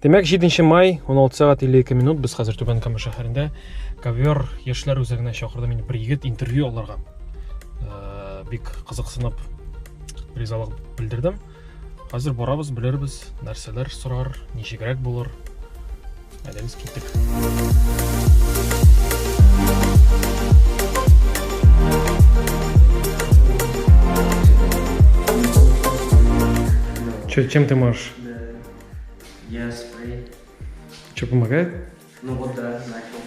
Демек 7 май 16 сағат 52 минут біз қазір Түбән Кама шәһәрендә ковер яшьләр үзәгенә чакырды мине бер егет интервью алырга. Бик кызыксынып ризалык белдердем. Хәзер барабыз, белербез, нәрсәләр сорар, ничегрәк булыр. Әйдәгез киттек. Чем ты можешь? Я спрей. Что, помогает? Ну вот да, начал.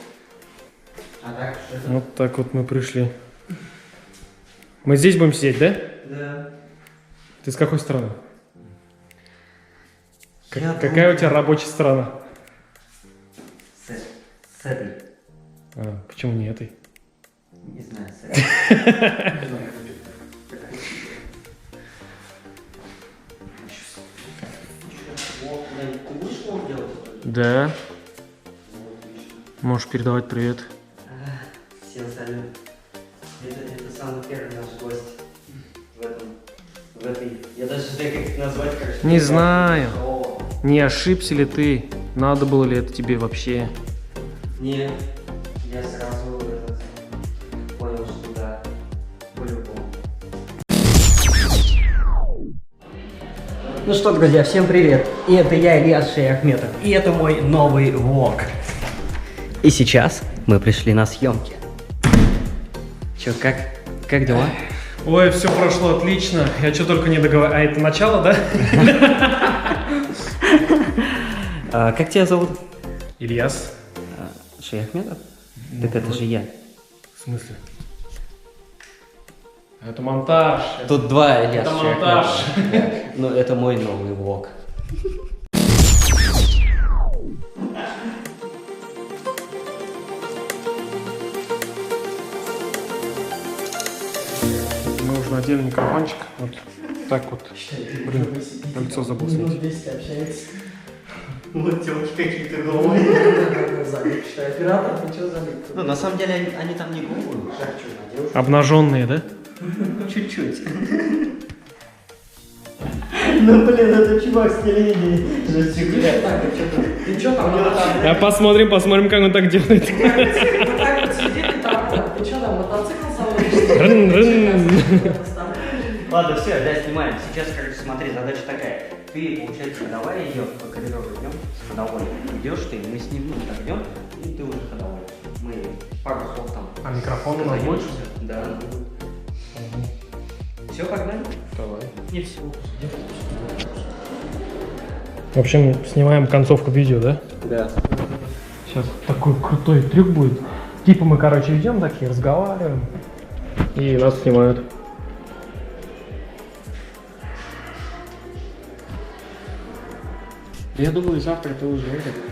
А так что это? Вот так вот мы пришли. Мы здесь будем сидеть, да? Да. Ты с какой стороны? Я у тебя рабочая сторона? С этой. Почему не этой? Не знаю, с этой. Ты будешь его делать? Да. Можешь передавать привет. Всем салют. Это самый первый наш гость в этой. Я даже не знаю, как это назвать, короче. Не знаю. О, Не ошибся ли ты? Надо было ли это тебе вообще? не, я сразу понял, что да, по-любому. Ну что, друзья, всем привет! И это я, Ильяс Шейахметов, и это мой новый влог. И сейчас мы пришли на съемки. Чё, как дела? Ой, все прошло отлично. Я что только не договорил. А это начало, да? Как тебя зовут? Ильяс. Шейахметов? Так это же я. В смысле? Это монтаж. Тут два Ильяса Это монтаж. Шейахметова. Ну, это мой новый влог. Мы уже надели микрофончик. Вот так вот. Блин, лицо забыл снять. Вот телки какие-то голые. Оператор, ты что залип? Ну, на самом деле, они там не голые. Обнаженные, да? Чуть-чуть. Ну, блин, это чувак с телевидения. Ты что там? Посмотрим, как он так делает. Ты так вот сидит и так. Ты что там, мотоцикл заводишь? Рын-рын. Ладно, все, да, снимаем. Сейчас, короче, смотри, задача такая. Ты, получается, давай идем по коридору, идем с ходовой. Идешь ты, мы с ним так идем, и ты уже ходовой. Мы пару слов там. А микрофон у нас больше? Да. Все, погнали? Давай. И все. В общем, снимаем концовку видео, да? Да. Сейчас такой крутой трюк будет. Типа мы, короче, идем такие, разговариваем. И нас снимают. Я думаю, завтра ты уже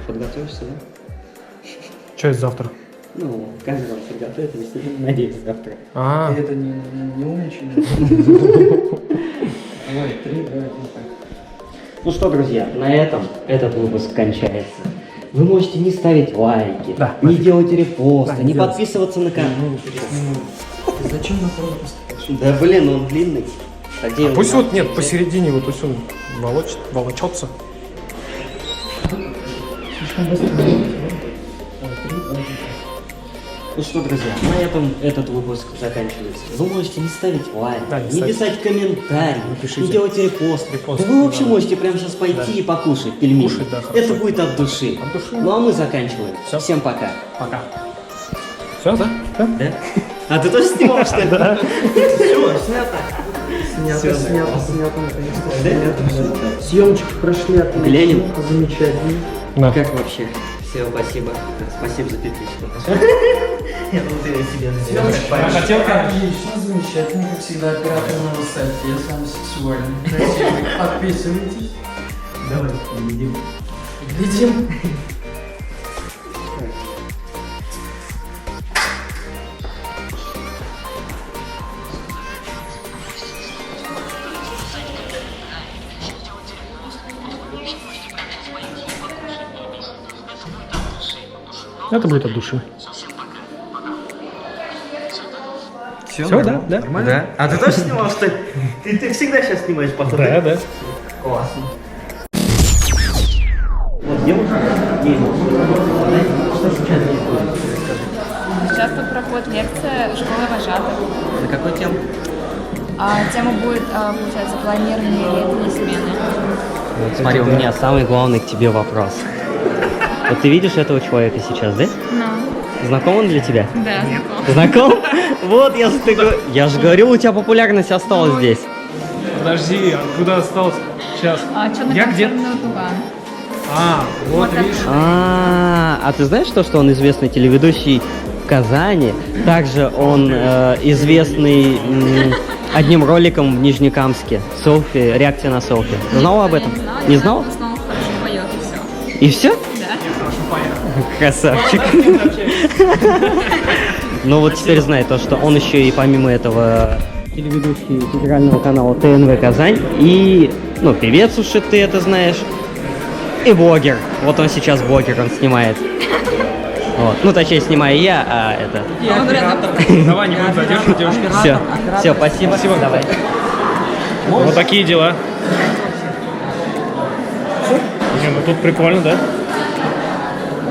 подготовишься, да? Что это завтра? Ну, камеру подготовить, надеюсь, завтра. Это не умничание. Давай, 3, 2, 1, так. Ну что, друзья, на этом этот выпуск кончается. Вы можете не ставить лайки, Да, не делать репосты, Да, не не делать. подписываться на канал. Ты зачем на поле поставил? Да блин, он длинный. А где он? Пусть вот нет, посередине, вот пусть он волочется. Слишком быстро. Ну что, друзья, на этом этот выпуск заканчивается. Вы можете не ставить лайк, Да, не не ставьте. писать комментарии, Пишите. не делать репост. Репост, Да вы вообще да. можете прямо сейчас пойти и покушать пельмени. Кушать, да, хорошо. Это будет от души. От души. Ну а мы заканчиваем. Всё. Всем пока. Пока. Все, да? Да? А ты тоже снимал, что ли? Да. Все, снято. Снято, наконец-то. Съемочки прошли отлично. Глянем. Замечательно. Да. Как вообще? Всем спасибо. Спасибо за подписку. Я думал, ты себе Я хотел, Отлично, замечательно, как всегда, оператор на высоте, самый сексуальный, красивый. Подписывайтесь. Давай, глядим. Глядим. Это будет от души. Все, да? Нормально? Да. А ты тоже снимал, что ли? Ты всегда сейчас снимаешь, походу? Да, да. Классно. Вот девушек. Что сейчас здесь будет? Сейчас тут проходит лекция школы вожатых. На какую тему? Тема будет, получается, планирование летней смены. Вот, смотри, у меня самый главный к тебе вопрос. Вот ты видишь этого человека сейчас, да? Ну, Знаком он для тебя? да, знаком. Знаком? Вот, я же говорил, у тебя популярность осталась здесь. Подожди, откуда остался? Сейчас. Что-то Я где? Дуган. Вот Вот видишь. А ты знаешь то, что он известный телеведущий в Казани? Также он известный одним роликом в Нижнекамске. Селфи, реакция на селфи. Знал об этом? Не знал? В основном хорошо поет, и все. И все? Да. Красавчик. Ну вот теперь знай то, что он еще и помимо этого телеведущий федерального канала ТНВ Казань и, ну, певец уж ты это знаешь, и блогер. Вот он сейчас блогер, он снимает. Вот. Ну, точнее, снимаю я, а это... Давай, не будем задерживать девушку. Все, спасибо. Давай. Вот такие дела. Не, ну тут прикольно, да?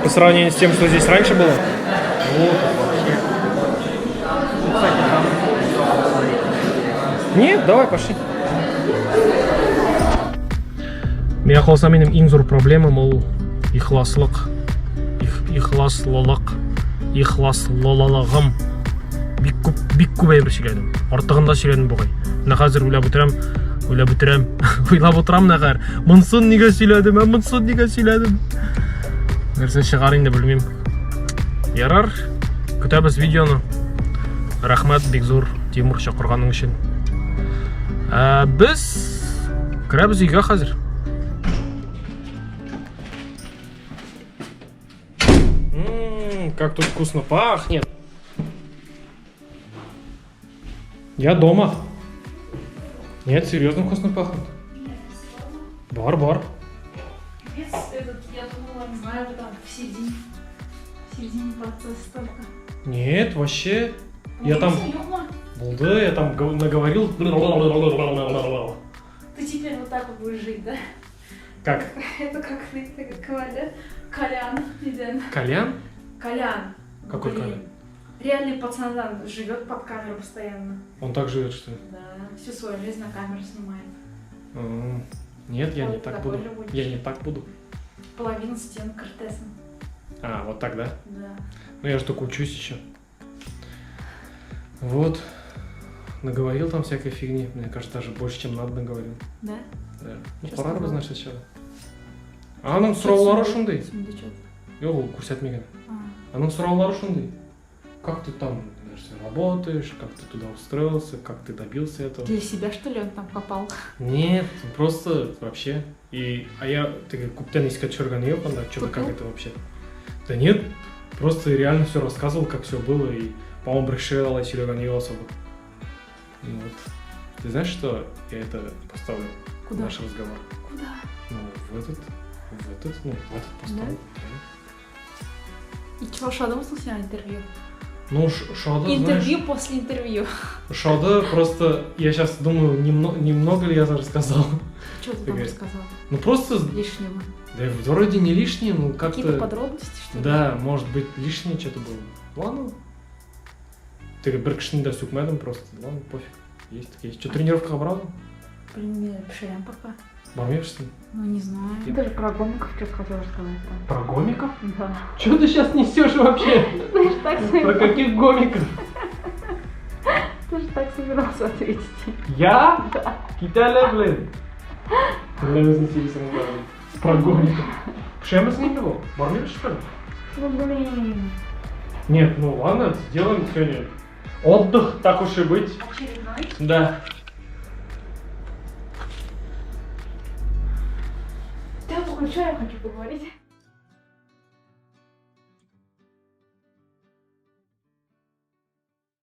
По сравнению с тем, что здесь раньше было. Нет, давай, пошли. Мен қалса менің ең зор проблемам ол ихласлық. Ихласлылығым. Бик көп бір сөйледім. Артығында сөйледім бұғай. Мына қазір ойлап отырам нағар. Мұнсын неге сөйледім, мұнсын неге сөйледім. Нәрсе шығарайын да білмеймін. Ярар, күтеміз видеоны. Рахмет Бекзур Тимур шақырғаның үшін. Біз кіреміз үйге қазір. Как тут вкусно пахнет. Я дома. Нет, серьезно вкусно пахнет. Бар. Этот, я думала, не знаю, там в середине процесса только. Нет, вообще. Я там... Серьезно? Булды, я там наговорил. Ты теперь вот так вот будешь жить, да? Как? Это как Коля? Колян. Иден. Колян? Колян. Какой Блин. Колян? Реальный пацан живет под камеру постоянно. Он так живет, что ли? Да, всю свою жизнь на камеру снимает. Нет, я Он не так такой буду. же будешь. Я не так буду. Половину стен кортесом. Вот так, да? Да. Ну я же только учусь еще. Вот. Наговорил там всякой фигни. Мне кажется, даже больше, чем надо наговорил. Да? Да. Ну, Чё пора бы, сказал? значит, сейчас. Аның сұраулары ушундай. Смотри, что ты. Yok, көрсетмеген. Аның сұраулары ушундай. Как ты там работаешь, как ты туда устроился, как ты добился этого? Для себя, что ли, он там попал? Нет, просто вообще. А я көптен искать жүрген yok, что-то как это вообще. Да нет, просто реально все рассказывал, как все было, и, по-моему, брекшевала Серега не особо. Вот. Ты знаешь, что я это поставлю? Куда? Наш разговор. Куда? Ну, в этот поставлю. И чего, что думал на интервью? Ну, шода, Интервью после интервью. шода просто, я сейчас думаю, немного ли я рассказал. Что ты там рассказал? Ну, просто, Лишнего. да вроде не лишнее, ну как-то... Какие-то подробности, что ли? Да, может быть, лишнее что-то было. Ладно. Ты бір кішкентай сөкмәдім просто. Ладно, пофиг. Есть. Что, тренировка брал? Блин, не пшерям пока. Бармеешься? Ну, не знаю. Ты даже про гомиков что-то хотел рассказать там. Про гомиков? Да. Что ты сейчас несешь вообще? Ты же так Про каких гомиков? Ты же так собирался ответить. Я? Киталя, блин. Про гомиков. Пшема с ним его? Бармеешь, что ли? Ну, блин. Нет, ну ладно, сделаем сегодня отдых, так уж и быть. Очередной? Да. Да, выключай, я хочу поговорить.